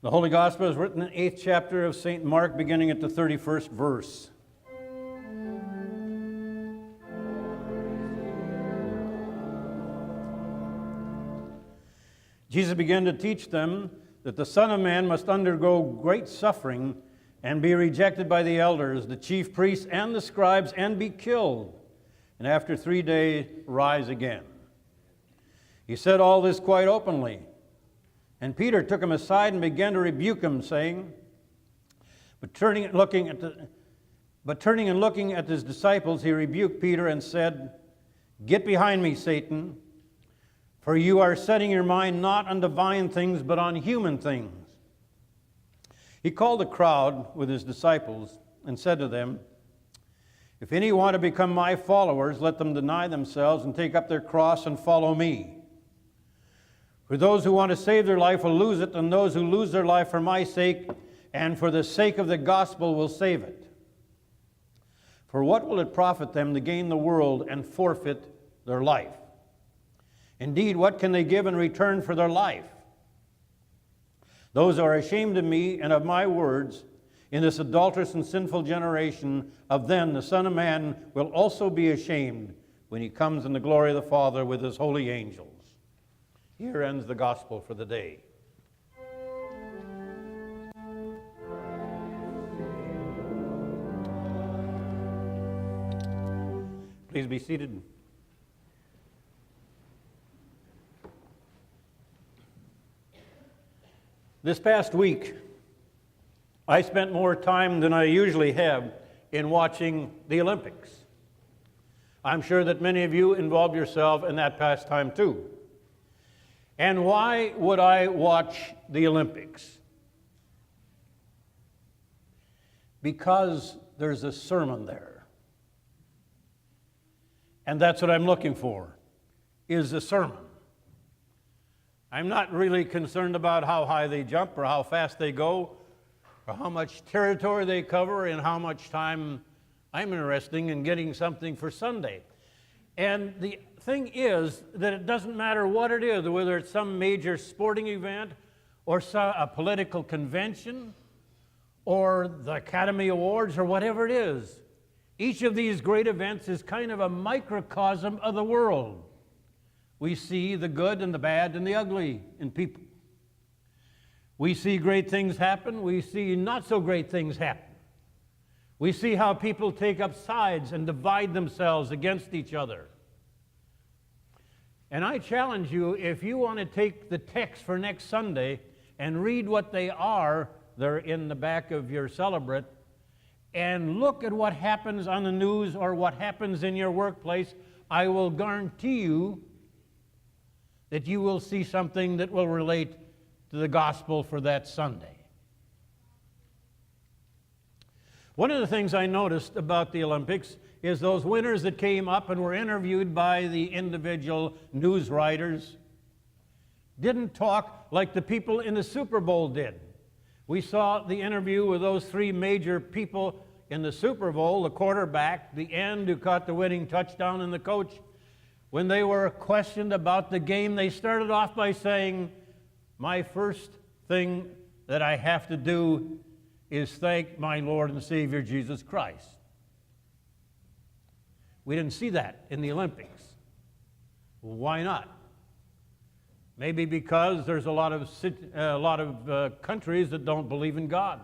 The Holy Gospel is written in the 8th chapter of St. Mark, beginning at the 31st verse. Jesus began to teach them that the Son of Man must undergo great suffering and be rejected by the elders, the chief priests, and the scribes, and be killed, and after 3 days rise again. He said all this quite openly. And Peter took him aside and began to rebuke him, saying, But turning and looking at his disciples, he rebuked Peter and said, Get behind me, Satan, for you are setting your mind not on divine things, but on human things. He called the crowd with his disciples and said to them, If any want to become my followers, let them deny themselves and take up their cross and follow me. For those who want to save their life will lose it, and those who lose their life for my sake and for the sake of the gospel will save it. For what will it profit them to gain the world and forfeit their life? Indeed, what can they give in return for their life? Those who are ashamed of me and of my words in this adulterous and sinful generation, of them the Son of Man will also be ashamed when he comes in the glory of the Father with his holy angels. Here ends the gospel for the day. Please be seated. This past week, I spent more time than I usually have in watching the Olympics. I'm sure that many of you involved yourself in that pastime too. And why would I watch the Olympics? Because there's a sermon there. And that's what I'm looking for, is a sermon. I'm not really concerned about how high they jump or how fast they go or how much territory they cover and how much time. I'm interested in getting something for Sunday. And the thing is that it doesn't matter what it is, whether it's some major sporting event or a political convention or the Academy Awards or whatever it is. Each of these great events is kind of a microcosm of the world. We see the good and the bad and the ugly in people. We see great things happen. We see not so great things happen. We see how people take up sides and divide themselves against each other. And I challenge you, if you want to take the text for next Sunday and read what they are, they're in the back of your celebrate, and look at what happens on the news or what happens in your workplace, I will guarantee you that you will see something that will relate to the gospel for that Sunday. One of the things I noticed about the Olympics is those winners that came up and were interviewed by the individual news writers didn't talk like the people in the Super Bowl did. We saw the interview with those three major people in the Super Bowl, the quarterback, the end who caught the winning touchdown, and the coach. When they were questioned about the game, they started off by saying, "My first thing that I have to do is thank my Lord and Savior Jesus Christ." We didn't see that in the Olympics. Well, why not? Maybe because there's a lot of countries that don't believe in God.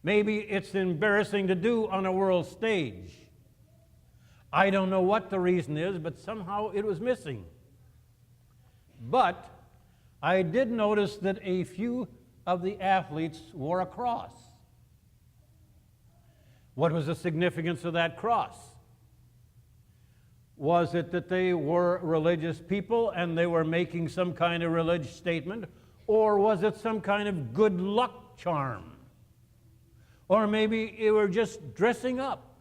Maybe it's embarrassing to do on a world stage. I don't know what the reason is, but somehow it was missing. But I did notice that a few of the athletes wore a cross. What was the significance of that cross? Was it that they were religious people and they were making some kind of religious statement? Or was it some kind of good luck charm? Or maybe they were just dressing up.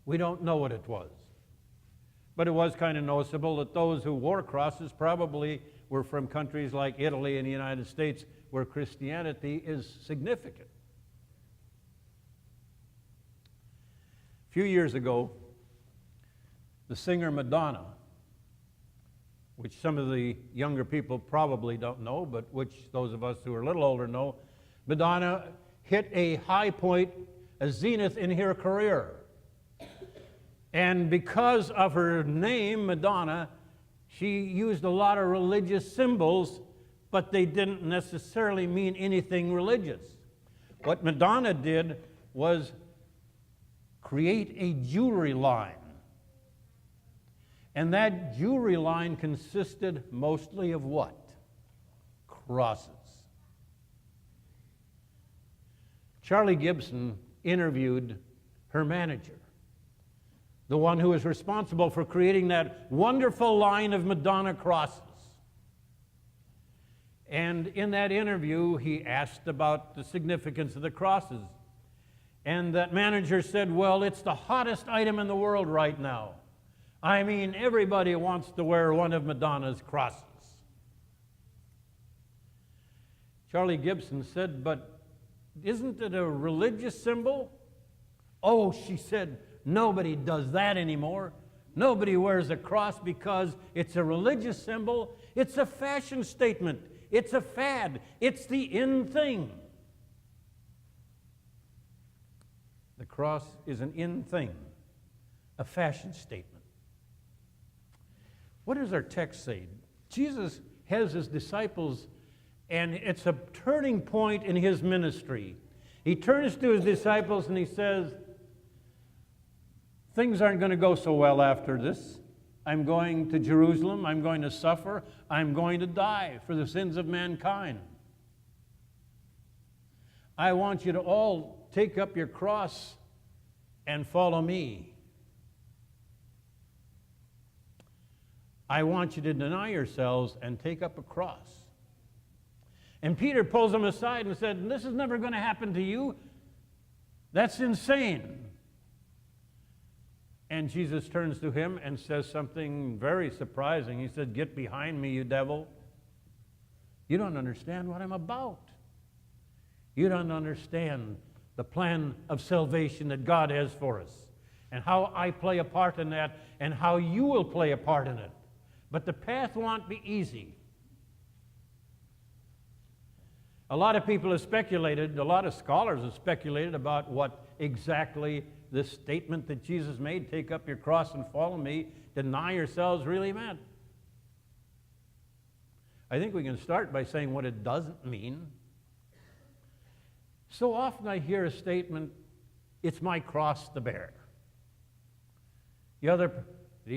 We don't know what it was. But it was kind of noticeable that those who wore crosses probably were from countries like Italy and the United States, where Christianity is significant. A few years ago, the singer Madonna which some of the younger people probably don't know, but which those of us who are a little older know, Madonna hit a high point, a zenith in her career. And because of her name, Madonna, she used a lot of religious symbols, but they didn't necessarily mean anything religious. What Madonna did was create a jewelry line. And that jewelry line consisted mostly of what? Crosses. Charlie Gibson interviewed her manager, the one who was responsible for creating that wonderful line of Madonna crosses. And in that interview, he asked about the significance of the crosses. And that manager said, well, it's the hottest item in the world right now. I mean, everybody wants to wear one of Madonna's crosses. Charlie Gibson said, but isn't it a religious symbol? Oh, she said, nobody does that anymore. Nobody wears a cross because it's a religious symbol. It's a fashion statement. It's a fad. It's the in thing. The cross is an in thing, a fashion statement. What does our text say? Jesus has his disciples, and it's a turning point in his ministry. He turns to his disciples and he says, things aren't going to go so well after this. I'm going to Jerusalem. I'm going to suffer. I'm going to die for the sins of mankind. I want you to all take up your cross and follow me. I want you to deny yourselves and take up a cross. And Peter pulls him aside and said, this is never going to happen to you. That's insane. And Jesus turns to him and says something very surprising. He said, get behind me, you devil. You don't understand what I'm about. You don't understand the plan of salvation that God has for us, and how I play a part in that, and how you will play a part in it. But the path won't be easy. A lot of people have speculated, a lot of scholars have speculated about what exactly this statement that Jesus made, take up your cross and follow me, deny yourselves, really meant. I think we can start by saying what it doesn't mean. So often I hear a statement, it's my cross to bear. The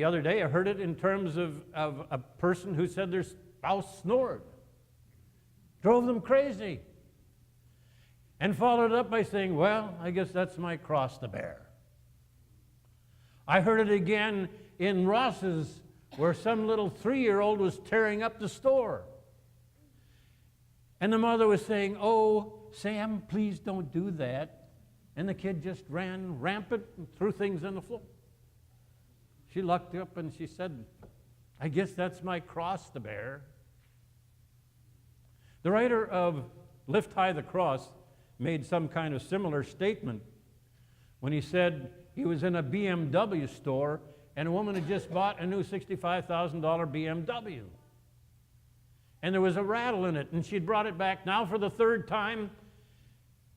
other day I heard it in terms of a person who said their spouse snored. Drove them crazy. And followed up by saying, well, I guess that's my cross to bear. I heard it again in Ross's, where some little 3-year-old was tearing up the store. And the mother was saying, oh, Sam, please don't do that. And the kid just ran rampant and threw things on the floor. She looked up and she said, I guess that's my cross to bear. The writer of Lift High the Cross made some kind of similar statement when he said he was in a BMW store and a woman had just bought a new $65,000 BMW. And there was a rattle in it, and she'd brought it back now for the 3rd time.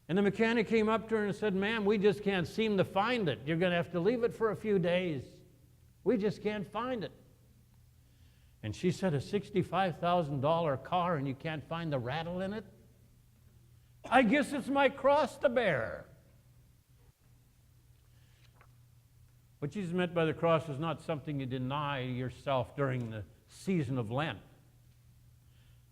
And the mechanic came up to her and said, ma'am, we just can't seem to find it. You're going to have to leave it for a few days. We just can't find it. And she said, a $65,000 car and you can't find the rattle in it? I guess it's my cross to bear. What Jesus meant by the cross is not something you deny yourself during the season of Lent.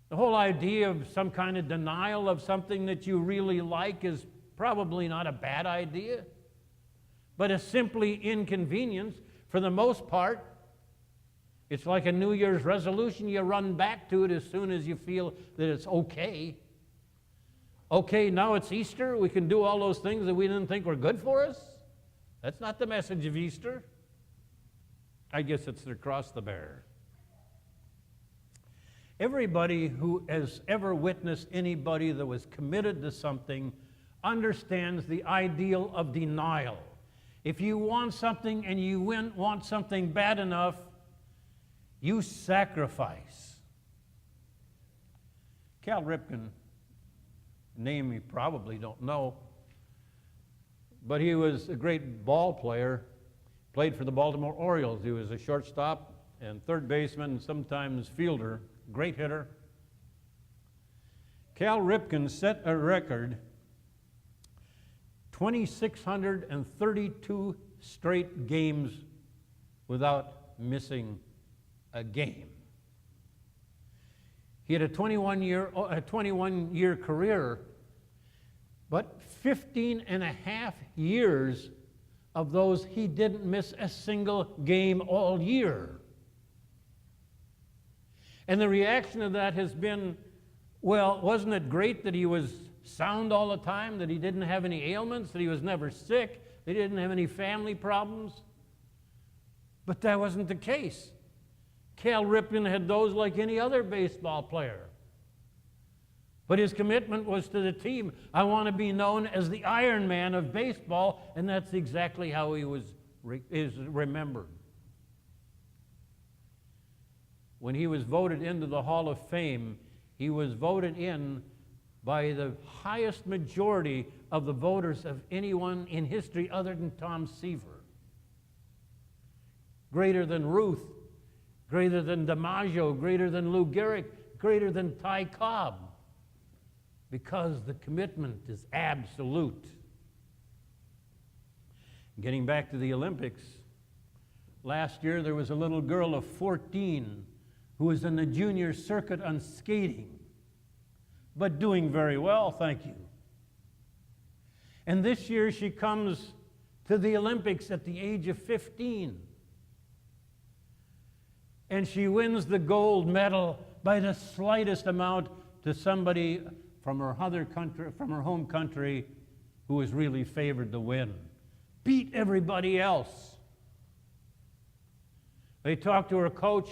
The whole idea of some kind of denial of something that you really like is probably not a bad idea, but a simply inconvenience. For the most part, it's like a New Year's resolution. You run back to it as soon as you feel that it's okay. Okay, now it's Easter. We can do all those things that we didn't think were good for us. That's not the message of Easter. I guess it's their cross to bear. Everybody who has ever witnessed anybody that was committed to something understands the ideal of denial. If you want something and you want something bad enough, You sacrifice. Cal Ripken, name you probably don't know, but he was a great ball player, played for the Baltimore Orioles. He was a shortstop and third baseman and sometimes fielder, great hitter. Cal Ripken set a record 2,632 straight games without missing a game. He had a 21-year career, but 15 and a half years of those he didn't miss a single game all year. And the reaction of that has been, well, wasn't it great that he was sound all the time, that he didn't have any ailments, that he was never sick, that he didn't have any family problems? But that wasn't the case. Cal Ripken had those like any other baseball player. But his commitment was to the team. I want to be known as the Iron Man of baseball, and that's exactly how he is remembered. When he was voted into the Hall of Fame, he was voted in by the highest majority of the voters of anyone in history other than Tom Seaver. Greater than Ruth, greater than DiMaggio, greater than Lou Gehrig, greater than Ty Cobb, because the commitment is absolute. Getting back to the Olympics, last year there was a little girl of 14 who was in the junior circuit on skating, but doing very well, thank you. And this year she comes to the Olympics at the age of 15. And she wins the gold medal by the slightest amount to somebody from her home country who was really favored to win. Beat everybody else. They talk to her coach.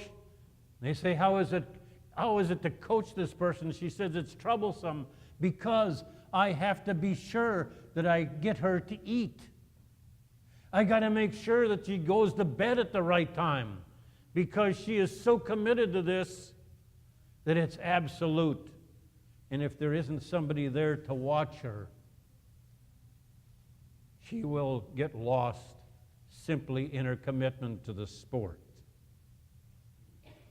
They say, how is it to coach this person? She says, it's troublesome because I have to be sure that I get her to eat. I got to make sure that she goes to bed at the right time because she is so committed to this that it's absolute. And if there isn't somebody there to watch her, she will get lost simply in her commitment to the sport.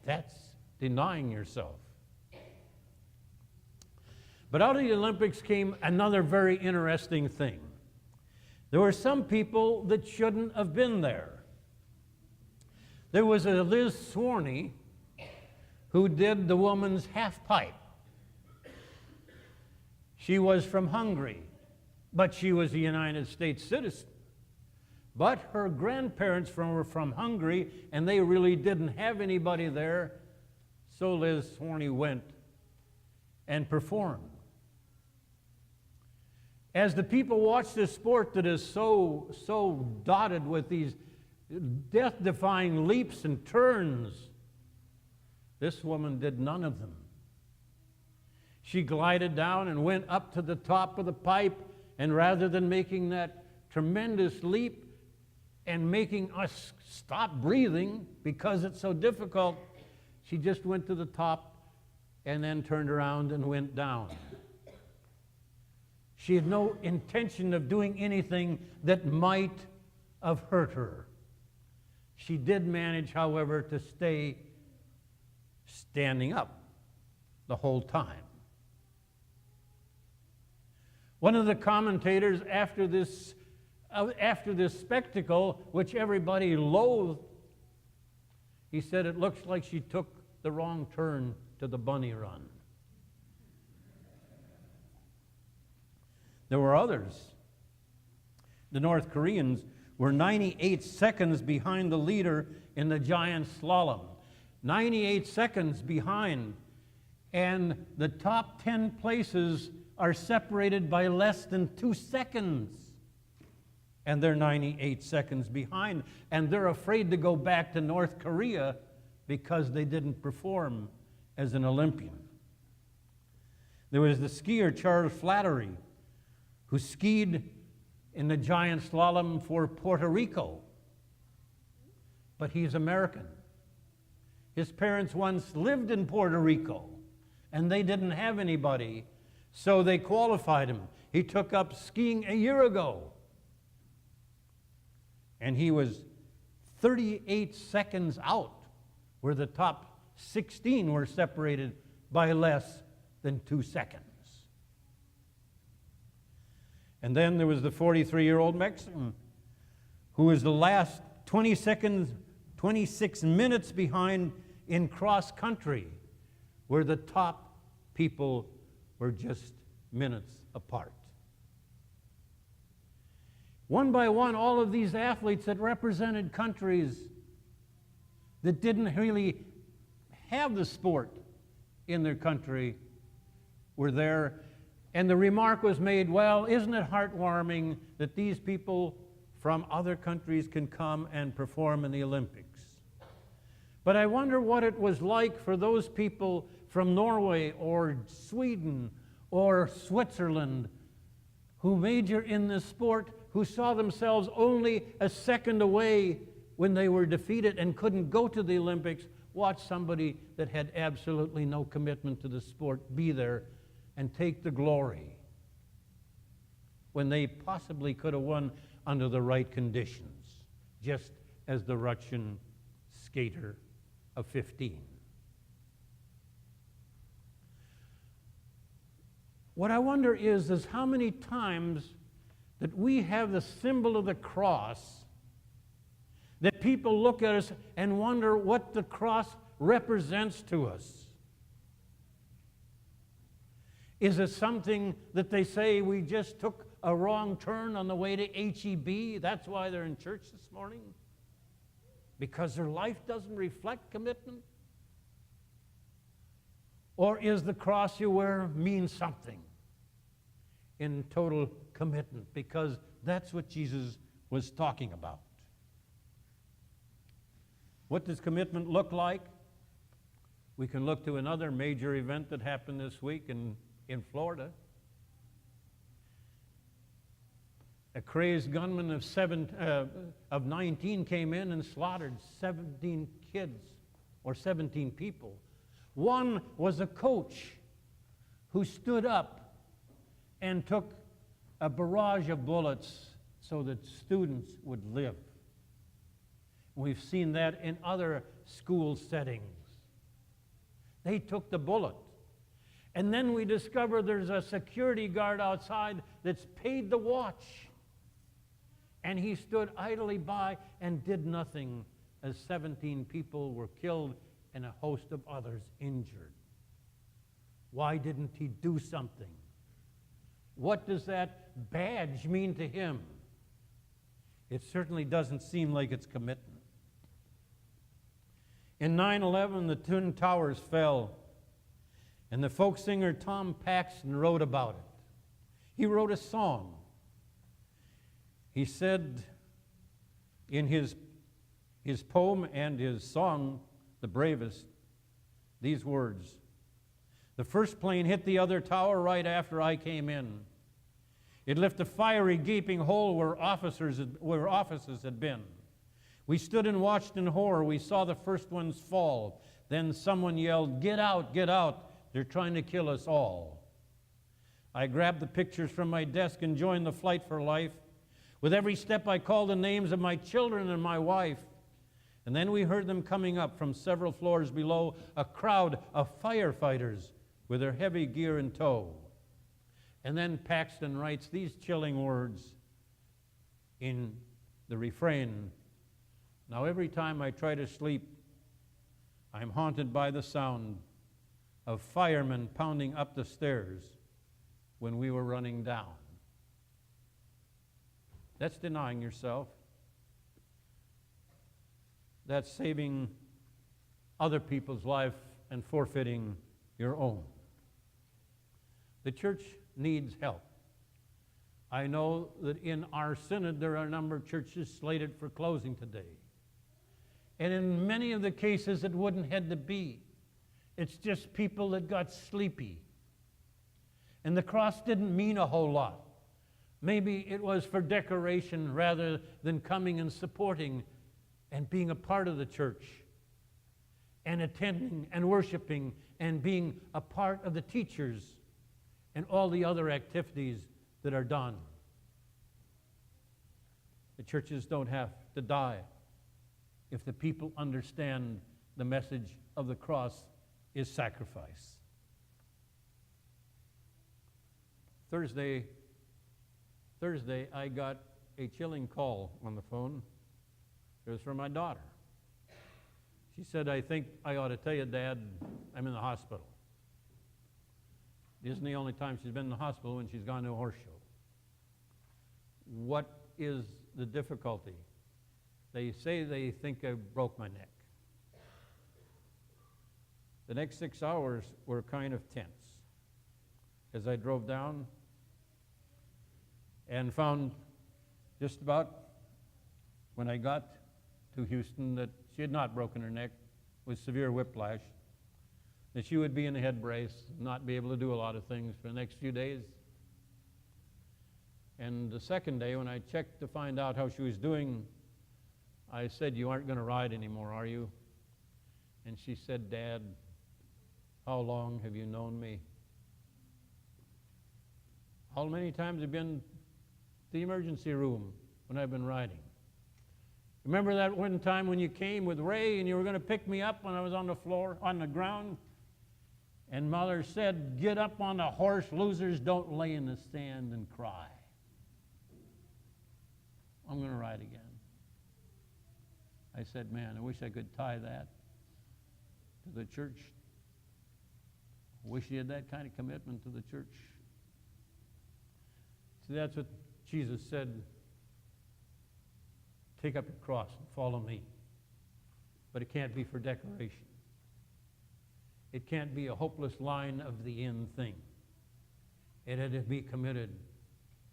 That's denying yourself. But out of the Olympics came another very interesting thing. There were some people that shouldn't have been there. There was a Liz Swarney who did the woman's half pipe. She was from Hungary, but she was a United States citizen. But her grandparents were from Hungary, and they really didn't have anybody there, so Liz Swarney went and performed. As the people watch this sport that is so dotted with these death-defying leaps and turns, this woman did none of them. She glided down and went up to the top of the pipe, and rather than making that tremendous leap and making us stop breathing because it's so difficult, she just went to the top and then turned around and went down. She had no intention of doing anything that might have hurt her. She did manage, however, to stay standing up the whole time. One of the commentators after this spectacle, which everybody loathed, he said it looks like she took the wrong turn to the bunny run. There were others. The North Koreans were 98 seconds behind the leader in the giant slalom. 98 seconds behind, and the top 10 places are separated by less than 2 seconds. And they're 98 seconds behind, and they're afraid to go back to North Korea because they didn't perform as an Olympian. There was the skier Charles Flattery, who skied in the giant slalom for Puerto Rico, but he's American. His parents once lived in Puerto Rico, and they didn't have anybody, so they qualified him. He took up skiing a year ago, and he was 38 seconds out, where the top 16 were separated by less than 2 seconds. And then there was the 43-year-old Mexican, who was the last 26 minutes behind in cross country, where the top people were just minutes apart. One by one, all of these athletes that represented countries that didn't really have the sport in their country were there. And the remark was made, well, isn't it heartwarming that these people from other countries can come and perform in the Olympics? But I wonder what it was like for those people from Norway or Sweden or Switzerland who major in this sport, who saw themselves only a second away when they were defeated and couldn't go to the Olympics, watch somebody that had absolutely no commitment to the sport be there and take the glory when they possibly could have won under the right conditions, just as the Russian skater of 15. What I wonder is how many times that we have the symbol of the cross, that people look at us and wonder what the cross represents to us. Is it something that they say we just took a wrong turn on the way to H-E-B? That's why they're in church this morning? Because their life doesn't reflect commitment? Or is the cross you wear mean something in total commitment? Because that's what Jesus was talking about. What does commitment look like? We can look to another major event that happened this week in Florida. A crazed gunman of 19 came in and slaughtered 17 kids, or 17 people. One was a coach who stood up and took a barrage of bullets so that students would live. We've seen that in other school settings. They took the bullet. And then we discover there's a security guard outside that's paid the watch. And he stood idly by and did nothing as 17 people were killed and a host of others injured. Why didn't he do something? What does that badge mean to him? It certainly doesn't seem like it's commitment. In 9/11, the Twin Towers fell, and the folk singer Tom Paxton wrote about it. He wrote a song. He said in his poem and his song, The Bravest, these words: "The first plane hit the other tower right after I came in. It left a fiery, gaping hole where offices had been. We stood and watched in horror. We saw the first ones fall. Then someone yelled, 'Get out, get out. They're trying to kill us all.' I grabbed the pictures from my desk and joined the flight for life. With every step, I called the names of my children and my wife. And then we heard them coming up from several floors below, a crowd of firefighters with their heavy gear in tow." And then Paxton writes these chilling words in the refrain: "Now every time I try to sleep, I'm haunted by the sound of firemen pounding up the stairs when we were running down." That's denying yourself. That's saving other people's life and forfeiting your own. The church needs help. I know that in our synod there are a number of churches slated for closing today. And in many of the cases it wouldn't have to be. It's just people that got sleepy. And the cross didn't mean a whole lot. Maybe it was for decoration rather than coming and supporting and being a part of the church. and attending and worshiping and being a part of the teachers and all the other activities that are done. The churches don't have to die if the people understand the message of the cross is sacrifice. Thursday, I got a chilling call on the phone. It was from my daughter. She said, "I think I ought to tell you, Dad, I'm in the hospital." It isn't the only time she's been in the hospital when she's gone to a horse show. What is the difficulty? They say they think I broke my neck. The next 6 hours were kind of tense as I drove down and found just about when I got to Houston that she had not broken her neck with severe whiplash, that she would be in a head brace, not be able to do a lot of things for the next few days. And the second day, when I checked to find out how she was doing, I said, "You aren't going to ride anymore, are you?" And she said, "Dad, how long have you known me? How many times have you been to the emergency room when I've been riding? Remember that one time when you came with Ray and you were going to pick me up when I was on the floor, on the ground? And Mother said, 'Get up on a horse. Losers don't lay in the sand and cry.' I'm going to ride again." I said, "Man, I wish I could tie that to the church. I wish he had that kind of commitment to the church." See, that's what Jesus said. Take up your cross and follow me. But it can't be for decoration. It can't be a hopeless line of the end thing. It had to be committed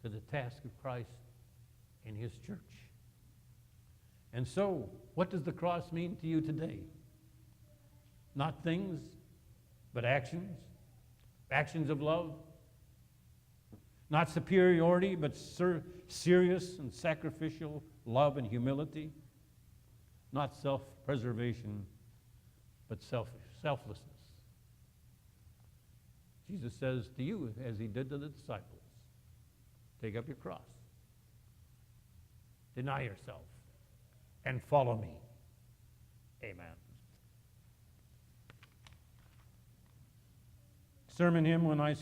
to the task of Christ in his church. And so, what does the cross mean to you today? Not things, but actions. Actions of love. Not superiority, but serious and sacrificial love and humility. Not self-preservation, but selflessness. Jesus says to you, as he did to the disciples, take up your cross, deny yourself, and follow me. Amen. Sermon hymn, "When I